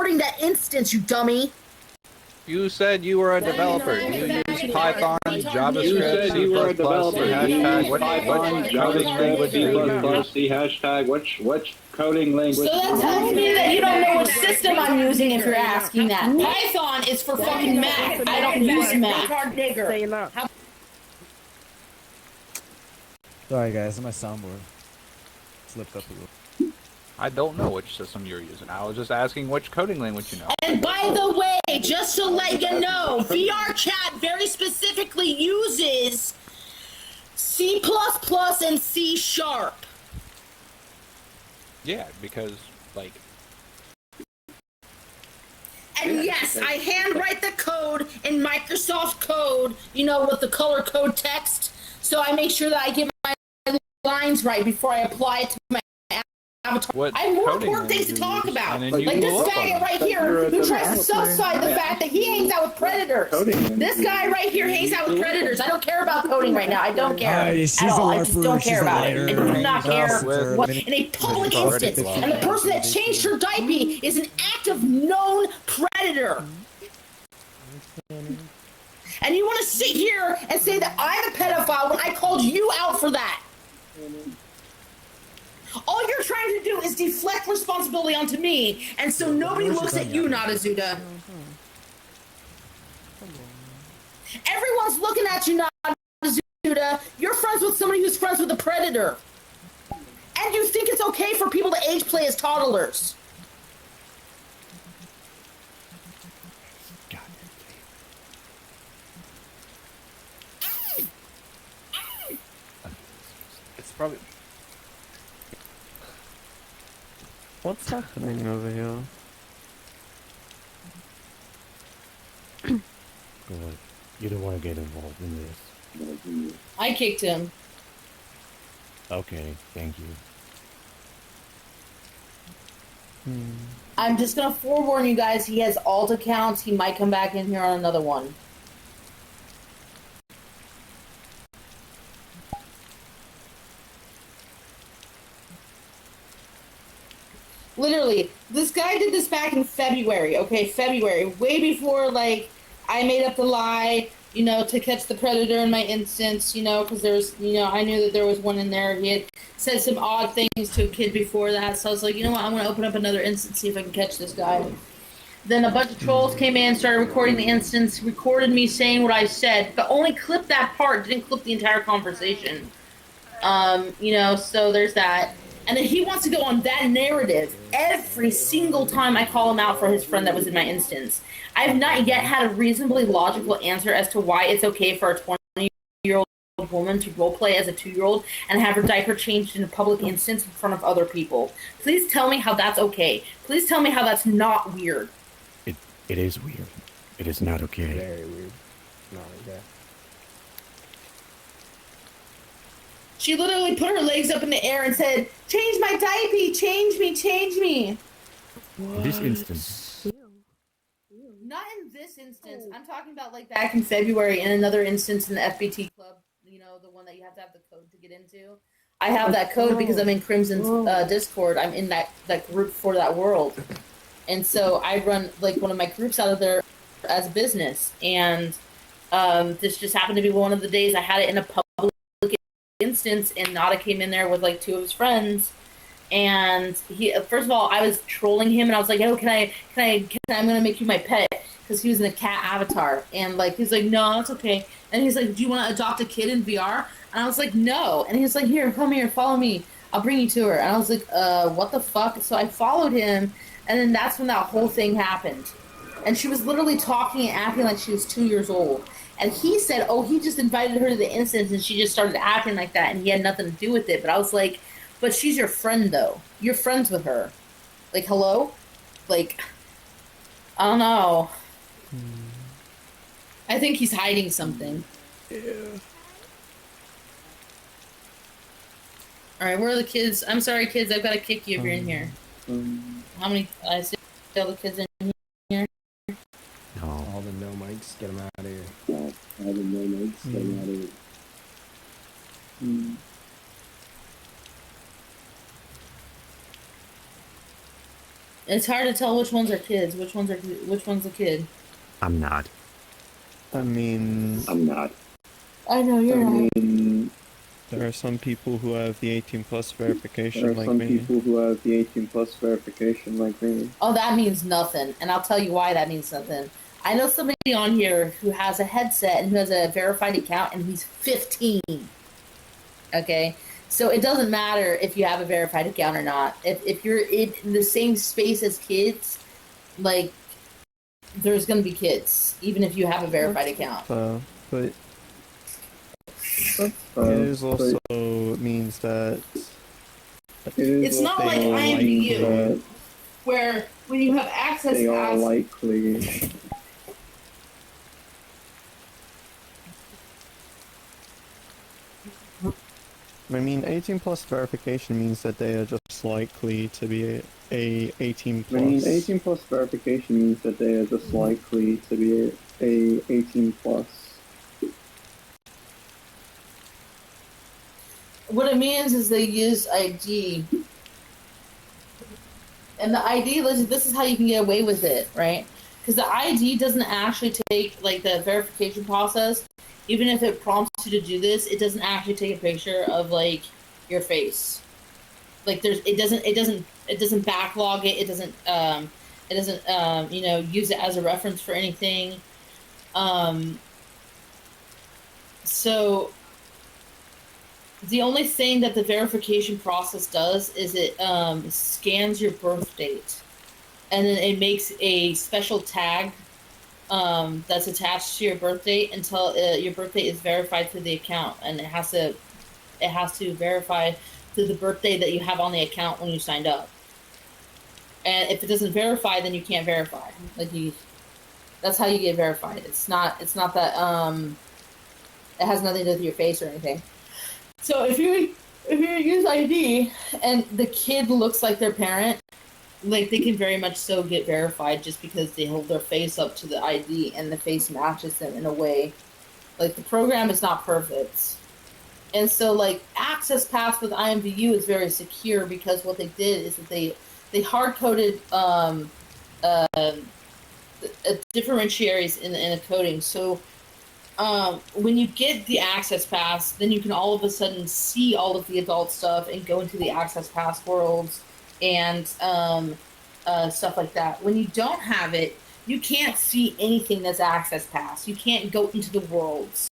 recording that instance, you dummy. You said you were a developer. You use Python, JavaScript, C++, hashtag. What coding language do you use? C hashtag. Which coding language? So that tells me that you don't know which system I'm using if you're asking that. Python is for fucking Mac. I don't use Mac. Sorry guys, my soundboard slipped up a little. I don't know which system you're using. I was just asking which coding language you know. And by the way, just to let you know, VR chat very specifically uses C++ and C#. Yeah, because, like... And yes, I handwrite the code in Microsoft Code, you know, with the color code text, so I make sure that I get my lines right before I apply it to my avatar. I have more important things to talk about. Like this faggot right here who tries to subside the fact that he hangs out with predators. This guy right here hangs out with predators. I don't care about coding right now. I don't care at all. I just don't care about it. I do not care what in a public instance. And the person that changed her diaper is an active known predator. And you want to sit here and say that I'm a pedophile when I called you out for that. All you're trying to do is deflect responsibility onto me, and so nobody looks at you, Nadazuda. Everyone's looking at you, Nadazuda. You're friends with somebody who's friends with a predator. And you think it's okay for people to age play as toddlers. It's probably... What's happening over here? Good. You don't want to get involved in this. I kicked him. Okay, thank you. I'm just gonna forewarn you guys, he has alt accounts. He might come back in here on another one. Literally, this guy did this back in February, okay? February, way before, like, I made up the lie, you know, to catch the predator in my instance, you know, because there's, you know, I knew that there was one in there. He had said some odd things to a kid before that, so I was like, you know what, I'm going to open up another instance, see if I can catch this guy. Then a bunch of trolls came in, started recording the instance, recorded me saying what I said, but only clipped that part, didn't clip the entire conversation. You know, so there's that. And then he wants to go on that narrative every single time I call him out for his friend that was in my instance. I have not yet had a reasonably logical answer as to why it's okay for a 20-year-old woman to roleplay as a 2-year-old and have her diaper changed in a public instance in front of other people. Please tell me how that's okay. Please tell me how that's not weird. It is weird. It is not okay. Very weird. Not okay. She literally put her legs up in the air and said, "Change my diaper, change me, change me." In this instance. Not in this instance. I'm talking about like back in February in another instance in the FBT club, you know, the one that you have to have the code to get into. I have that code because I'm in Crimson's Discord. I'm in that group for that world. And so I run like one of my groups out of there as a business. And this just happened to be one of the days I had it in a public instance, and Nada came in there with like 2 of his friends, and he first of all I was trolling him and I was like, "Oh, I'm gonna make you my pet," because he was in a cat avatar, and like he's like, "No, it's okay," and he's like, "Do you want to adopt a kid in VR?" And I was like, "No," and he's like, "Here, come here, follow me, I'll bring you to her." And I was like, what the fuck? So I followed him, and then that's when that whole thing happened, and she was literally talking and acting like she was 2 years old. And he said, oh, he just invited her to the instance and she just started acting like that and he had nothing to do with it. But I was like, but she's your friend, though. You're friends with her. Like, hello? Like, I don't know. I think he's hiding something. Yeah. All right, where are the kids? I'm sorry, kids. I've got to kick you if you're in here. How many? I see all the kids in here. No. All the no mics, get them out of here. All the no mics, get them out of here. It's hard to tell which ones are kids, which one's a kid. I'm not. I mean, I'm not. I know you're not. there are some people who have the 18 plus verification There are like some me. people who have the 18 plus verification like me. Oh, that means nothing, and I'll tell you why that means nothing. I know somebody on here who has a headset and who has a verified account, and he's 15. Okay, so it doesn't matter if you have a verified account or not. If you're in the same space as kids, like, there's gonna be kids, even if you have a verified account. But it is But also means that It's not like IMVU, where when you have access they are pass, likely. I mean, 18 plus verification means that they are just likely to be a 18 plus. I mean, 18 plus verification means that they are just likely to be a 18 plus. what it means is they use ID. And the ID, listen, this is how you can get away with it, right? Because the ID doesn't actually take, like, the verification process. Even if it prompts you to do this, it doesn't actually take a picture of, like, your face. Like, it doesn't backlog it. It doesn't use it as a reference for anything. So the only thing that the verification process does is it scans your birth date, and then it makes a special tag that's attached to your birth date until your birth date is verified through the account, and it has to verify through the birthday that you have on the account when you signed up. And if it doesn't verify, then you can't verify. That's how you get verified. It's not that it has nothing to do with your face or anything. So if you use ID and the kid looks like their parent, like, they can very much so get verified just because they hold their face up to the ID and the face matches them in a way. Like, the program is not perfect. And so, like, Access Pass with IMVU is very secure because what they did is that they hard-coded differentiaries in the coding. So when you get the Access Pass, then you can all of a sudden see all of the adult stuff and go into the Access Pass worlds and stuff like that. When you don't have it, you can't see anything that's Access Pass. You can't go into the worlds.